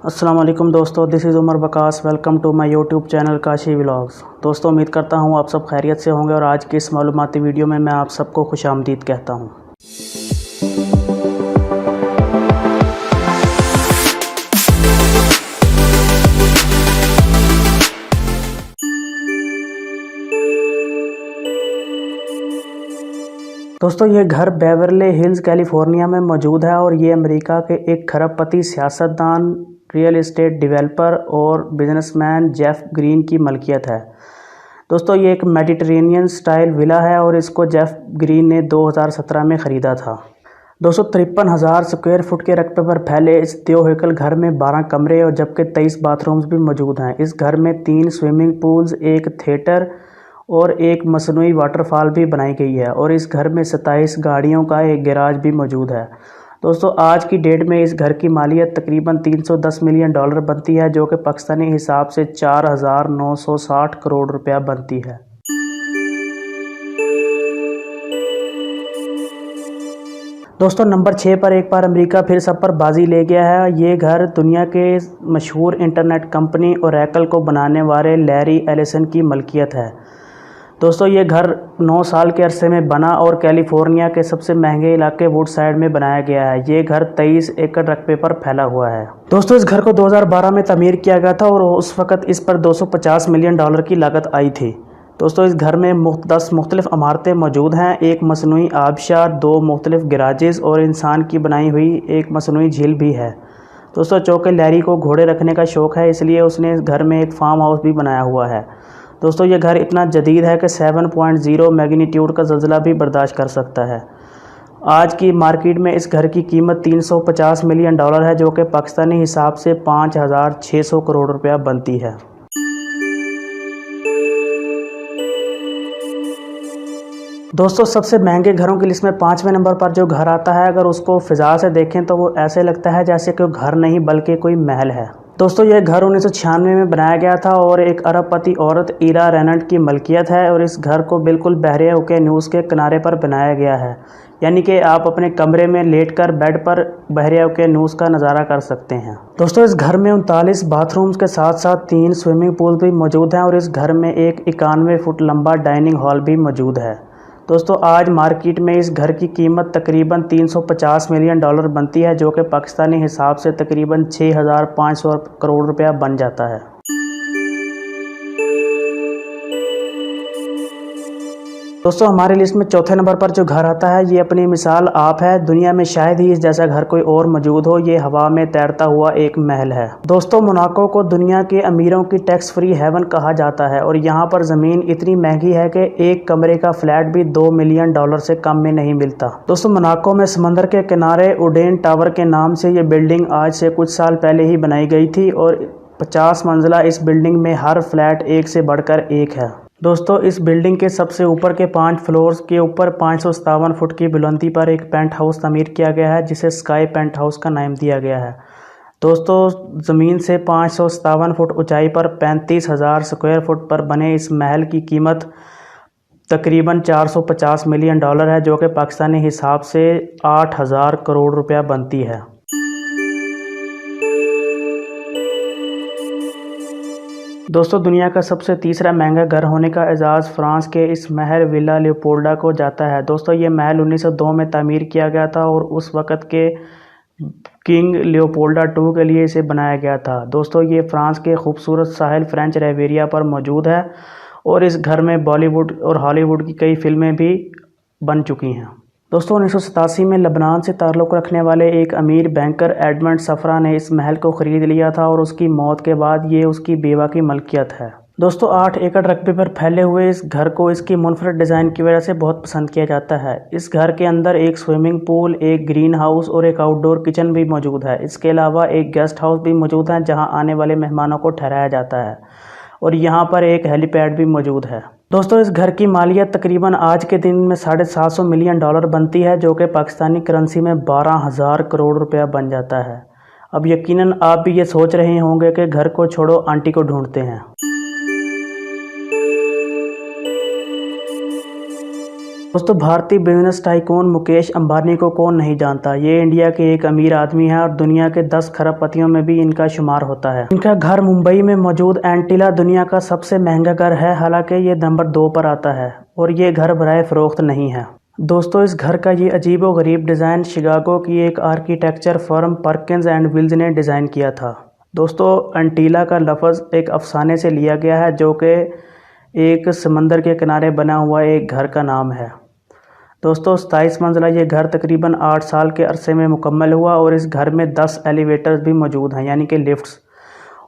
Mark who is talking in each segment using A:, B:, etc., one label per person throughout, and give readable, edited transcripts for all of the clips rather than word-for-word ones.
A: अस्सलाम वालेकुम दोस्तों, this is Umar Bakas. Welcome to my YouTube channel Kashi vlogs. दोस्तों, उम्मीद करता हूँ आप सब खैरियत से होंगे और आज की इस मालूमाती वीडियो में मैं आप सबको खुशामदीद कहता हूँ। दोस्तों, ये घर बेवरली हिल्स कैलिफोर्निया में मौजूद है और ये अमेरिका के एक खरबपति सियासतदान, रियल एस्टेट डेवलपर और बिजनेसमैन जेफ ग्रीन की मलकियत है। दोस्तों, ये एक मेडिटेरेनियन स्टाइल विला है और इसको जेफ ग्रीन ने 2017 में ख़रीदा था। 253,000 स्क्वायर फुट के रकबे पर फैले इस देवहेकल घर में 12 कमरे और जबकि 23 बाथरूम्स भी मौजूद हैं। इस घर में 3 स्विमिंग पूल्स, एक थिएटर और एक मसनूई वाटरफॉल भी बनाई गई है और इस घर में 27 गाड़ियों का एक गैराज भी मौजूद है। दोस्तों, आज की डेट में इस घर की मालियत तकरीबन $310 मिलियन बनती है, जो कि पाकिस्तानी हिसाब से 4,960 करोड़ रुपया बनती है। दोस्तों, नंबर 6 पर एक बार अमेरिका फिर सब पर बाजी ले गया है। ये घर दुनिया के मशहूर इंटरनेट कंपनी ओरेकल को बनाने वाले लैरी एलिसन की मलकियत है। दोस्तों, ये घर 9 साल के अरसे में बना और कैलिफोर्निया के सबसे महंगे इलाके वुडसाइड में बनाया गया है। ये घर 23 एकड़ रकबे पर फैला हुआ है। दोस्तों, इस घर को 2012 में तमीर किया गया था और उस वक़्त इस पर $250 मिलियन की लागत आई थी। दोस्तों, इस घर में 10 मुख्तलिफ इमारतें मौजूद हैं, एक मसनूई आबशार, 2 मुख्तलिफ गैराजेस और इंसान की बनाई हुई एक मसनूई झील भी है। दोस्तों, चूँकि लैरी को घोड़े रखने का शौक़ है, इसलिए उसने इस घर में एक फार्म हाउस भी बनाया हुआ है। दोस्तों, ये घर इतना जदीद है कि 7.0 मैग्नीट्यूड का ज़लज़ला भी बर्दाश्त कर सकता है। आज की मार्केट में इस घर की कीमत $350 मिलियन है, जो कि पाकिस्तानी हिसाब से 5,600 करोड़ रुपया बनती है। दोस्तों, सबसे महंगे घरों की लिस्ट में 5वें नंबर पर जो घर आता है, अगर उसको फ़िज़ा से देखें तो वो ऐसे लगता है जैसे कोई घर नहीं बल्कि कोई महल है। दोस्तों, यह घर 1996 में बनाया गया था और एक अरबपति औरत ईरा रेनल्ड की मलकियत है और इस घर को बिल्कुल बहरे ओकेनूस के किनारे पर बनाया गया है, यानी कि आप अपने कमरे में लेटकर बेड पर बहरे ओकेनूस का नज़ारा कर सकते हैं। दोस्तों, इस घर में 39 बाथरूम्स के साथ साथ 3 स्विमिंग पूल भी मौजूद हैं और इस घर में एक 91 फुट लंबा डाइनिंग हॉल भी मौजूद है। दोस्तों, आज मार्केट में इस घर की कीमत तकरीबन $350 मिलियन बनती है, जो कि पाकिस्तानी हिसाब से तकरीबन 6,500 करोड़ रुपया बन जाता है। दोस्तों, हमारी लिस्ट में चौथे नंबर पर जो घर आता है, ये अपनी मिसाल आप है। दुनिया में शायद ही इस जैसा घर कोई और मौजूद हो। ये हवा में तैरता हुआ एक महल है। दोस्तों, मोनाको को दुनिया के अमीरों की टैक्स फ्री हेवन कहा जाता है और यहाँ पर ज़मीन इतनी महंगी है कि एक कमरे का फ्लैट भी $2 मिलियन से कम में नहीं मिलता। दोस्तों, मोनाको में समंदर के किनारे उडेन टावर के नाम से ये बिल्डिंग आज से कुछ साल पहले ही बनाई गई थी और 50 मंजिला इस बिल्डिंग में हर फ्लैट एक से बढ़कर एक है। दोस्तों, इस बिल्डिंग के सबसे ऊपर के 5 फ्लोर्स के ऊपर 557 फुट की बुलंदी पर एक पेंट हाउस तमीर किया गया है, जिसे स्काई पेंट हाउस का नाम दिया गया है। दोस्तों, ज़मीन से 557 फुट ऊंचाई पर 35,000 स्क्वायर फुट पर बने इस महल की कीमत तकरीबन $450 मिलियन है, जो कि पाकिस्तानी हिसाब से 8,000 करोड़ रुपया बनती है। दोस्तों, दुनिया का सबसे तीसरा महंगा घर होने का एजाज़ फ्रांस के इस महल विला लियोपोल्डा को जाता है। दोस्तों, ये महल 1902 में तामीर किया गया था और उस वक़्त के किंग लियोपोल्डा II के लिए इसे बनाया गया था। दोस्तों, ये फ्रांस के खूबसूरत साहिल फ्रेंच रिविएरा पर मौजूद है और इस घर में बॉलीवुड और हॉलीवुड की कई फिल्में भी बन चुकी हैं। दोस्तों, 1987 में लेबनान से ताल्लुक़ रखने वाले एक अमीर बैंकर एडमंड सफ़रा ने इस महल को ख़रीद लिया था और उसकी मौत के बाद ये उसकी बेवा की मलकियत है। दोस्तों, 8 एकड़ रकबे पर फैले हुए इस घर को इसकी मुनफरद डिज़ाइन की वजह से बहुत पसंद किया जाता है। इस घर के अंदर एक स्विमिंग पूल, एक ग्रीन हाउस और एक आउटडोर किचन भी मौजूद है। इसके अलावा एक गेस्ट हाउस भी मौजूद है, जहाँ आने वाले मेहमानों को ठहराया जाता है और यहाँ पर एक हेलीपैड भी मौजूद है। दोस्तों, इस घर की मालियत तकरीबन आज के दिन में $750 मिलियन बनती है, जो कि पाकिस्तानी करेंसी में 12,000 करोड़ रुपया बन जाता है। अब यकीनन आप भी ये सोच रहे होंगे कि घर को छोड़ो आंटी को ढूंढते हैं। दोस्तों भारतीय बिजनेस टाइकून मुकेश अंबानी को कौन नहीं जानता। ये इंडिया के एक अमीर आदमी है और दुनिया के 10 खरबपतियों में भी इनका शुमार होता है। इनका घर मुंबई में मौजूद एंटीला दुनिया का सबसे महंगा घर है, हालांकि ये नंबर 2 पर आता है और ये घर बराए फरोख्त नहीं है। दोस्तों इस घर का ये अजीबोगरीब डिज़ाइन शिकागो की एक architecture firm Perkins and Wills ने डिज़ाइन किया था। दोस्तों एंटीला का लफ्ज़ एक अफसाने से लिया गया है जो कि एक समंदर के किनारे बना हुआ एक घर का नाम है। दोस्तों 27 मंजिला ये घर तकरीबन 8 साल के अरसे में मुकम्मल हुआ और इस घर में 10 एलिवेटर्स भी मौजूद हैं, यानी कि लिफ्ट्स,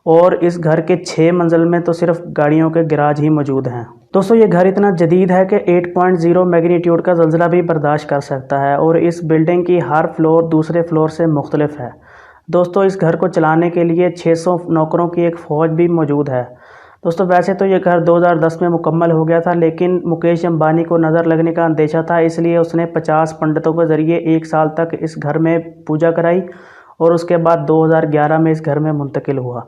A: और इस घर के 6 मंजिल में तो सिर्फ गाड़ियों के गैराज ही मौजूद हैं। दोस्तों ये घर इतना जदीद है कि 8.0 मैग्नीट्यूड का ज़लज़ला भी बर्दाश्त कर सकता है और इस बिल्डिंग की हर फ्लोर दूसरे फ्लोर से मुख्तलिफ है। दोस्तों इस घर को चलाने के लिए 600 नौकरों की एक फ़ौज भी मौजूद है। दोस्तों वैसे तो ये घर 2010 में मुकम्मल हो गया था, लेकिन मुकेश अंबानी को नज़र लगने का अंदेशा था, इसलिए उसने 50 पंडितों के ज़रिए 1 साल तक इस घर में पूजा कराई और उसके बाद 2011 में इस घर में मुंतकिल हुआ।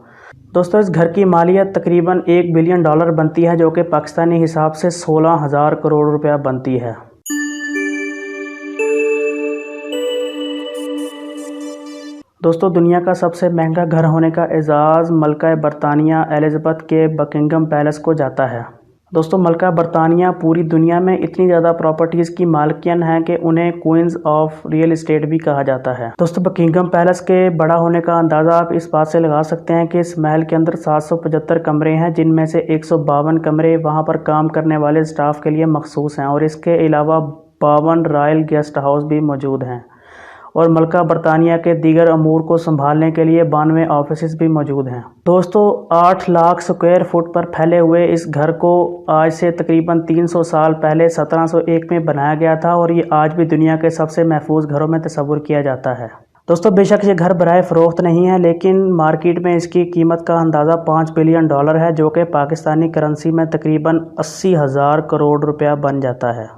A: दोस्तों इस घर की मालियत तकरीबन $1 बिलियन बनती है, जो कि पाकिस्तानी हिसाब से 16,000 करोड़ रुपया बनती है। दोस्तों दुनिया का सबसे महंगा घर होने का एजाज़ मलका बरतानिया एलिज़ाबेथ के बकिंगम पैलेस को जाता है। दोस्तों मलका बरतानिया पूरी दुनिया में इतनी ज़्यादा प्रॉपर्टीज़ की मालकिन हैं कि उन्हें क्वींस ऑफ रियल एस्टेट भी कहा जाता है। दोस्तों बकिंगम पैलेस के बड़ा होने का अंदाज़ा आप इस बात से लगा सकते हैं कि इस महल के अंदर 775 कमरे हैं, जिनमें से 152 कमरे वहां पर काम करने वाले स्टाफ के लिए मखसूस हैं और इसके अलावा 52 रॉयल गेस्ट हाउस भी मौजूद हैं और मलका बरतानिया के दीगर अमूर को संभालने के लिए 92 ऑफिस भी मौजूद हैं। दोस्तों 8 लाख स्क्वायर फुट पर फैले हुए इस घर को आज से तकरीबन 300 साल पहले 1701 में बनाया गया था और ये आज भी दुनिया के सबसे महफूज घरों में तस्वुर किया जाता है। दोस्तों बेशक ये घर बराए फ़रोख्त नहीं है, लेकिन मार्केट में इसकी कीमत का अंदाज़ा $5 बिलियन है, जो कि पाकिस्तानी करेंसी में तकरीबन 80,000 करोड़ रुपया बन जाता है।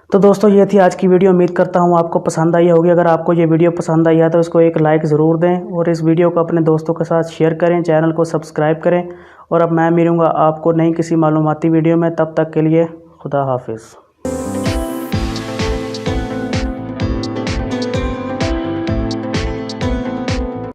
A: तो दोस्तों ये थी आज की वीडियो। उम्मीद करता हूँ आपको पसंद आई होगी। अगर आपको ये वीडियो पसंद आई है तो इसको एक लाइक ज़रूर दें और इस वीडियो को अपने दोस्तों के साथ शेयर करें, चैनल को सब्सक्राइब करें और अब मैं मिलूँगा आपको नई किसी मालूमाती वीडियो में। तब तक के लिए खुदा हाफिज़।